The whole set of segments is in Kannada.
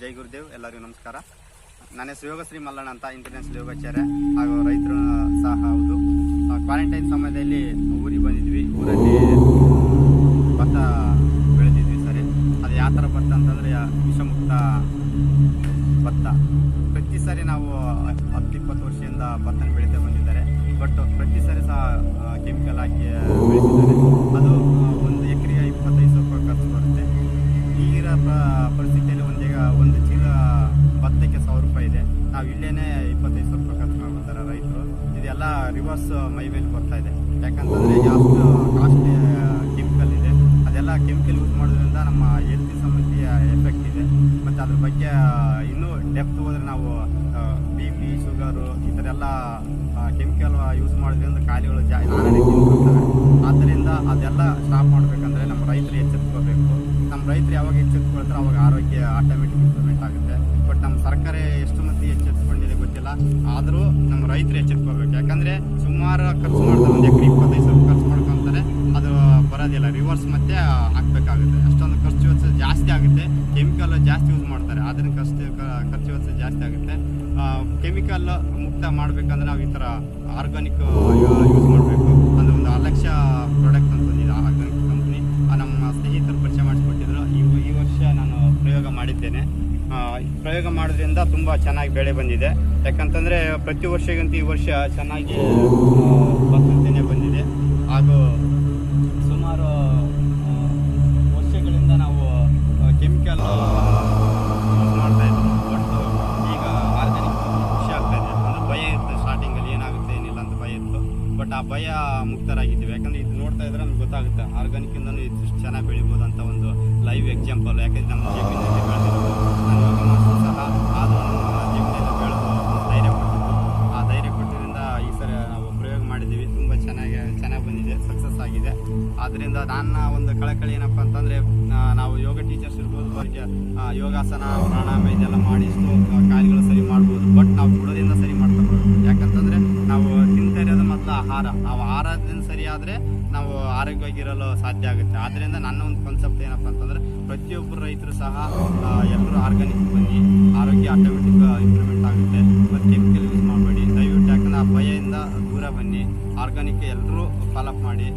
ಜೈ ಗುರುದೇವ್. ಎಲ್ಲರಿಗೂ ನಮಸ್ಕಾರ. ನನ್ನ ಹೆಸರು ಯೋಗಶ್ರೀ ಮಲ್ಲಣ್ಣ ಅಂತ, ಇಂಟರ್ನ್ಯಾಷನಲ್ ಯೋಗಾಚಾರ್ಯ ಹಾಗೂ ರೈತರು ಸಹ ಹೌದು. ಕ್ವಾರಂಟೈನ್ ಸಮಯದಲ್ಲಿ ಊರಿಗೆ ಬಂದಿದ್ವಿ. ಊರಲ್ಲಿ ಭತ್ತ ಬೆಳೆದಿದ್ವಿ. ಸರಿ, ಅದು ಯಾವ ಥರ ಭತ್ತ ಅಂತಂದರೆ ವಿಷಮುಕ್ತ ಭತ್ತ. ಪ್ರತಿ ಸಾರಿ ನಾವು 10-20 ವರ್ಷದಿಂದ ಭತ್ತನ ಬೆಳೀತಾ ಬಂದಿದ್ದಾರೆ. ಬಟ್ ಪ್ರತಿ ಸಾರಿ ಸಹ ಕೆಮಿಕಲ್ ಹಾಕಿ ಬೆಳೆಸಿದ್ದಾರೆ. ಅದು ಒಂದು ಎಕರೆಗೆ 25,000 ರೂಪಾಯಿ ಖರ್ಚು ಬರುತ್ತೆ. ಈಗಿನ ಪರಿಸ್ಥಿತಿಯಲ್ಲಿ ಒಂದು ಚೀಲ ಭತ್ತಕ್ಕೆ 1,000 ರೂಪಾಯಿ ಇದೆ. ನಾವು ಇಲ್ಲೇನೆ 25,000 ರೂಪಾಯಿ ಖರ್ಚು ಮಾಡ್ತಾರೆ ರೈತರು. ಇದೆಲ್ಲ ರಿವರ್ಸ್ ಮೈಮೇಲೆ ಬರ್ತಾ ಇದೆ. ಯಾಕಂತಂದರೆ ಅಷ್ಟು ಕಾಸ್ಟ್ಲಿ ಕೆಮಿಕಲ್ ಇದೆ. ಅದೆಲ್ಲ ಕೆಮಿಕಲ್ ಯೂಸ್ ಮಾಡೋದ್ರಿಂದ ನಮ್ಮ ಹೆಲ್ತ್ ಸಂಬಂಧಿ ಎಫೆಕ್ಟ್ ಇದೆ. ಮತ್ತು ಅದ್ರ ಬಗ್ಗೆ ಇನ್ನೂ ಡೆಪ್ತ್ ಹೋದರೆ ನಾವು BP, ಶುಗರು ಈ ಥರ ಎಲ್ಲ ಕೆಮಿಕಲ್ ಯೂಸ್ ಮಾಡೋದ್ರಿಂದ ಕಾಯಿಲೆಗಳು ನಾನಾ ರೀತಿಯಿಂದ ಬರ್ತವೆ. ಆದ್ದರಿಂದ ಅದೆಲ್ಲ ಸ್ಟಾಪ್ ಮಾಡಬೇಕಂದ್ರೆ ನಮ್ಮ ರೈತರು ಎಚ್ಚೆತ್ಕೋಬೇಕು. ನಮ್ಮ ರೈತರು ಯಾವಾಗ ಎಚ್ಚೆತ್ಕೊಳ್ತಾರೆ ಅವಾಗ ಆರೋಗ್ಯ ಆಟೋಮೆಟಿಕ್ ಇಂಪ್ರೂವ್ಮೆಂಟ್ ಆಗುತ್ತೆ. ಬಟ್ ನಮ್ಮ ಸರ್ಕಾರ ಎಷ್ಟು ಮಂದಿ ಎಚ್ಚೆತ್ಕೊಂಡಿದೆ ಗೊತ್ತಿಲ್ಲ. ಆದರೂ ನಮ್ಮ ರೈತರು ಎಚ್ಚೆತ್ಕೋಬೇಕು. ಯಾಕಂದರೆ ಸುಮಾರು ಖರ್ಚು ಮಾಡ್ತಾರೆ. ಒಂದು ಎಕರೆ 25,000 ಖರ್ಚು ಮಾಡ್ಕೊತಾರೆ. ಅದು ಬರೋದಿಲ್ಲ, ರಿವರ್ಸ್ ಮತ್ತೆ ಹಾಕಬೇಕಾಗುತ್ತೆ. ಅಷ್ಟೊಂದು ಖರ್ಚು ವೆಚ್ಚ ಜಾಸ್ತಿ ಆಗುತ್ತೆ. ಕೆಮಿಕಲ್ ಜಾಸ್ತಿ ಯೂಸ್ ಮಾಡ್ತಾರೆ, ಅದರಿಂದ ಖರ್ಚು ವೆಚ್ಚ ಜಾಸ್ತಿ ಆಗುತ್ತೆ. ಕೆಮಿಕಲ್ ಮುಕ್ತ ಮಾಡಬೇಕಂದ್ರೆ ನಾವು ಈ ಥರ ಆರ್ಗಾನಿಕ್ ಯೂಸ್ ಮಾಡಬೇಕು. ಅದು ಒಂದು ಅಲಕ್ಷ್ಯ ಪ್ರಾಡಕ್ಟ್ ಅಂತಂದಿದೆ ಆರ್ಗಾನಿಕ್ ಕಂಪ್ನಿ. ನಮ್ಮ ಸ್ನೇಹಿತರು ಪರಿಚಯ ಮಾಡಿಸ್ಕೊಟ್ಟಿದ್ರು. ಈ ವರ್ಷ ನಾನು ಪ್ರಯೋಗ ಮಾಡಿದ್ದೇನೆ. ಪ್ರಯೋಗ ಮಾಡೋದ್ರಿಂದ ತುಂಬ ಚೆನ್ನಾಗಿ ಬೆಳೆ ಬಂದಿದೆ. ಯಾಕಂತಂದರೆ ಪ್ರತಿ ವರ್ಷಕ್ಕಿಂತ ಈ ವರ್ಷ ಚೆನ್ನಾಗಿ ಭತ್ತನೇ ಬಂದಿದೆ. ಹಾಗೂ ಸುಮಾರು ವರ್ಷಗಳಿಂದ ನಾವು ಕೆಮಿಕಲ್ ಯೂಸ್ ಮಾಡ್ತಾ ಇದ್ವಿ. ಬಟ್ ಈಗ ಆರ್ಗಾನಿಕ್ ಖುಷಿ ಆಗ್ತಾ ಇದೆ. ಅಂದರೆ ಭಯ ಇತ್ತು ಸ್ಟಾರ್ಟಿಂಗಲ್ಲಿ, ಏನಾಗುತ್ತೆ ಏನಿಲ್ಲ ಅಂತ ಭಯ ಇತ್ತು. ಬಟ್ ಆ ಭಯ ಮುಕ್ತರಾಗಿದ್ದೀವಿ. ಯಾಕಂದರೆ ಇದು ನೋಡ್ತಾ ಇದ್ರೆ ನಮ್ಗೆ ಗೊತ್ತಾಗುತ್ತೆ ಆರ್ಗಾನಿಕ್ಕಿಂದನೂ ಇಷ್ಟು ಚೆನ್ನಾಗಿ ಬೆಳಿಬೋದು ಅಂತ ಒಂದು ಲೈವ್ ಎಕ್ಸಾಂಪಲ್. ಯಾಕಂದರೆ ನಮ್ಮ ಜಮೀನಲ್ಲಿ ಬೆಳೆದಿರೋದು ನಾನು ಯೋಗ ಮಾಸ್ಟರ್ ಸಹ ಆದರೂ ನಮ್ಮ ಜಮೀನಲ್ಲಿ ಬೆಳೆದು ಧೈರ್ಯ ಕೊಟ್ಟಿದ್ದು. ಆ ಧೈರ್ಯ ಕೊಟ್ಟಿದ್ದರಿಂದ ಈ ಸರಿ ನಾವು ಪ್ರಯೋಗ ಮಾಡಿದ್ದೀವಿ. ತುಂಬ ಚೆನ್ನಾಗಿ ಬಂದಿದೆ, ಸಕ್ಸಸ್ ಆಗಿದೆ. ಆದ್ದರಿಂದ ನನ್ನ ಒಂದು ಕಳಕಳಿ ಏನಪ್ಪ ಅಂತಂದರೆ, ನಾವು ಯೋಗ ಟೀಚರ್ಸ್ ಇರ್ಬೋದು, ಅವರಿಗೆ ಯೋಗಾಸನ, ಪ್ರಾಣಾಯಾಮ ಇದೆಲ್ಲ ಮಾಡಿ ಇಷ್ಟು ಕಾಯಿಲೆಗಳು ಸರಿ ಮಾಡ್ಬೋದು. ಬಟ್ ನಾವು ಬುಡದಿಂದ ಸರಿ ಮಾಡ್ಕೊಳ್ಬೇಕು. ಯಾಕಂತಂದರೆ ನಾವು ತಿಂತಾ ಇರೋದು ಮೊದಲು ಆಹಾರ. ನಾವು ಆಹಾರದಿಂದ ಸರಿ ಆದರೆ ನಾವು ಆರೋಗ್ಯವಾಗಿರಲು ಸಾಧ್ಯ ಆಗುತ್ತೆ. ಆದ್ದರಿಂದ ನನ್ನ ಒಂದು ಕಾನ್ಸೆಪ್ಟ್ ಏನಪ್ಪ ಅಂತಂದರೆ, ಪ್ರತಿಯೊಬ್ಬರು ರೈತರು ಸಹ ಎಲ್ಲರೂ ಆರ್ಗಾನಿಕ್ ಬನ್ನಿ, ಆರೋಗ್ಯ ಆಟೋಮೆಟಿಕ್ ಇಂಪ್ರೂವ್ಮೆಂಟ್ ಆಗುತ್ತೆ. ಮತ್ತು ಕೆಮಿಕಲ್ ಯೂಸ್ ಮಾಡಬೇಡಿ ದಯವಿಟ್ಟು. ಯಾಕಂದರೆ ಆ ಭಯದಿಂದ ದೂರ ಬನ್ನಿ. ಆರ್ಗಾನಿಕ್ ಎಲ್ಲರೂ ಫಾಲೋಅಪ್ ಮಾಡಿ.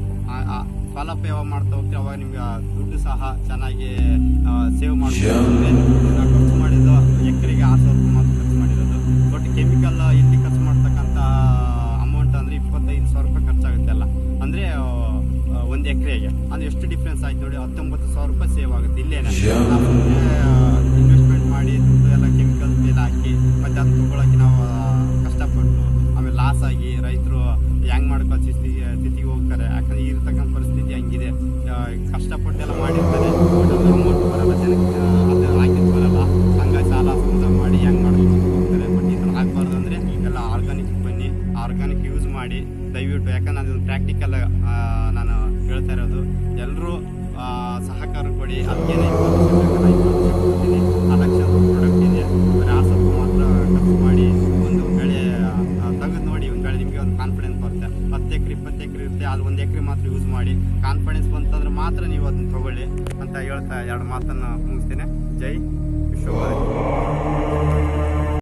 ಫಾಲೋಅಪ್ ಯಾವಾಗ ಮಾಡ್ತಾ ಹೋಗ್ತೀವಿ ಅವಾಗ ನಿಮ್ಗೆ ದುಡ್ಡು ಸಹ ಚೆನ್ನಾಗಿ ಸೇವ್ ಮಾಡ್ಬೋದು. ಖರ್ಚು ಮಾಡಿದ್ದು ಎಕರೆಗೆ 6,000 ರೂಪಾಯಿ ಮಾತ್ರ ಖರ್ಚು ಮಾಡಿರೋದು. ಬಟ್ ಕೆಮಿಕಲ್ ಇಲ್ಲಿ ಖರ್ಚು ಮಾಡ್ತಕ್ಕಂಥ ಅಮೌಂಟ್ ಅಂದರೆ 25,000 ರೂಪಾಯಿ ಖರ್ಚಾಗುತ್ತೆ ಅಲ್ಲ. ಅಂದರೆ ಒಂದು ಎಕರೆಗೆ ಅಂದರೆ ಎಷ್ಟು ಡಿಫ್ರೆನ್ಸ್ ಆಯ್ತು ನೋಡಿ. 19,000 ರೂಪಾಯಿ ಸೇವ್ ಆಗುತ್ತೆ ಇಲ್ಲೇನೆ. ನಾವು ಇನ್ವೆಸ್ಟ್ಮೆಂಟ್ ಮಾಡಿ ದುಡ್ಡು ಎಲ್ಲ ಕೆಮಿಕಲ್ಸ್ ಮೇಲೆ ಹಾಕಿ ಮತ್ತು ಅದು ತೊಗೊಳಕ್ಕೆ ನಾವು ಕಷ್ಟಪಟ್ಟು ಆಮೇಲೆ ಲಾಸ್ ಆಗಿ ರೈತರು ಹೆಂಗೆ ಮಾಡ್ಕೋ ಸ್ಥಿತಿಗೆ ಹೋಗ್ತಾರೆ. ಯಾಕಂದರೆ ಇರ್ತಕ್ಕಂಥ ಪರಿಸ್ಥಿತಿ ಹಂಗಿದೆ. ಕಷ್ಟಪಟ್ಟೆಲ್ಲ ಮಾಡಿರ್ತಾರೆ, ಅಮೌಂಟ್ ಬರಲ್ಲ, ಜನಕ್ಕೆ ಅದು ಹಾಕಿದ್ದು ಬರಲ್ಲ. ಹಂಗಾಗಿ ಸಾಲ ಸೂಲ ಮಾಡಿ ಹೆಂಗೆ ಮಾಡ್ಕೊಂಡು ಹೋಗ್ತಾರೆ. ಬಟ್ ಈ ಥರ ಆಗಬಾರ್ದು. ಅಂದರೆ ಎಲ್ಲ ಆರ್ಗಾನಿಕ್ ಬನ್ನಿ, ಆರ್ಗಾನಿಕ್ ಯೂಸ್ ಮಾಡಿ ದಯವಿಟ್ಟು. ಯಾಕಂದ್ರೆ ಅದೊಂದು ಪ್ರಾಕ್ಟಿಕಲ್ ನಾನು ಹೇಳ್ತಾ ಇರೋದು. ಎಲ್ಲರೂ ಸಹಕಾರ ಕೊಡಿ. ಅದಕ್ಕೇನೆ 20 ಕೊಡ್ತೀನಿ. 4 ಲಕ್ಷ ಪ್ರಾಡಕ್ಟ್ ಇದೆ. ಬರೀ 6,000 ಮಾತ್ರ ಖರ್ಚು ಮಾಡಿ ಒಂದು ಬೆಳೆ ತೆಗೆದು ನೋಡಿ. ಒಂದು ಬೆಳೆ ನಿಮಗೆ ಒಂದು ಕಾನ್ಫಿಡೆನ್ಸ್ ಬರುತ್ತೆ. 10 ಎಕರೆ 20 ಎಕರೆ ಇರುತ್ತೆ, ಅಲ್ಲಿ 1 ಎಕರೆ ಮಾತ್ರ ಯೂಸ್ ಮಾಡಿ. ಕಾನ್ಫಿಡೆನ್ಸ್ ಬಂತಂದ್ರೆ ಮಾತ್ರ ನೀವು ಅದನ್ನು ತಗೊಳ್ಳಿ ಅಂತ ಹೇಳ್ತಾ 2 ಮಾತನ್ನು ಮುಗಿಸ್ತೇನೆ. ಜೈ ವಿಶ್ವ.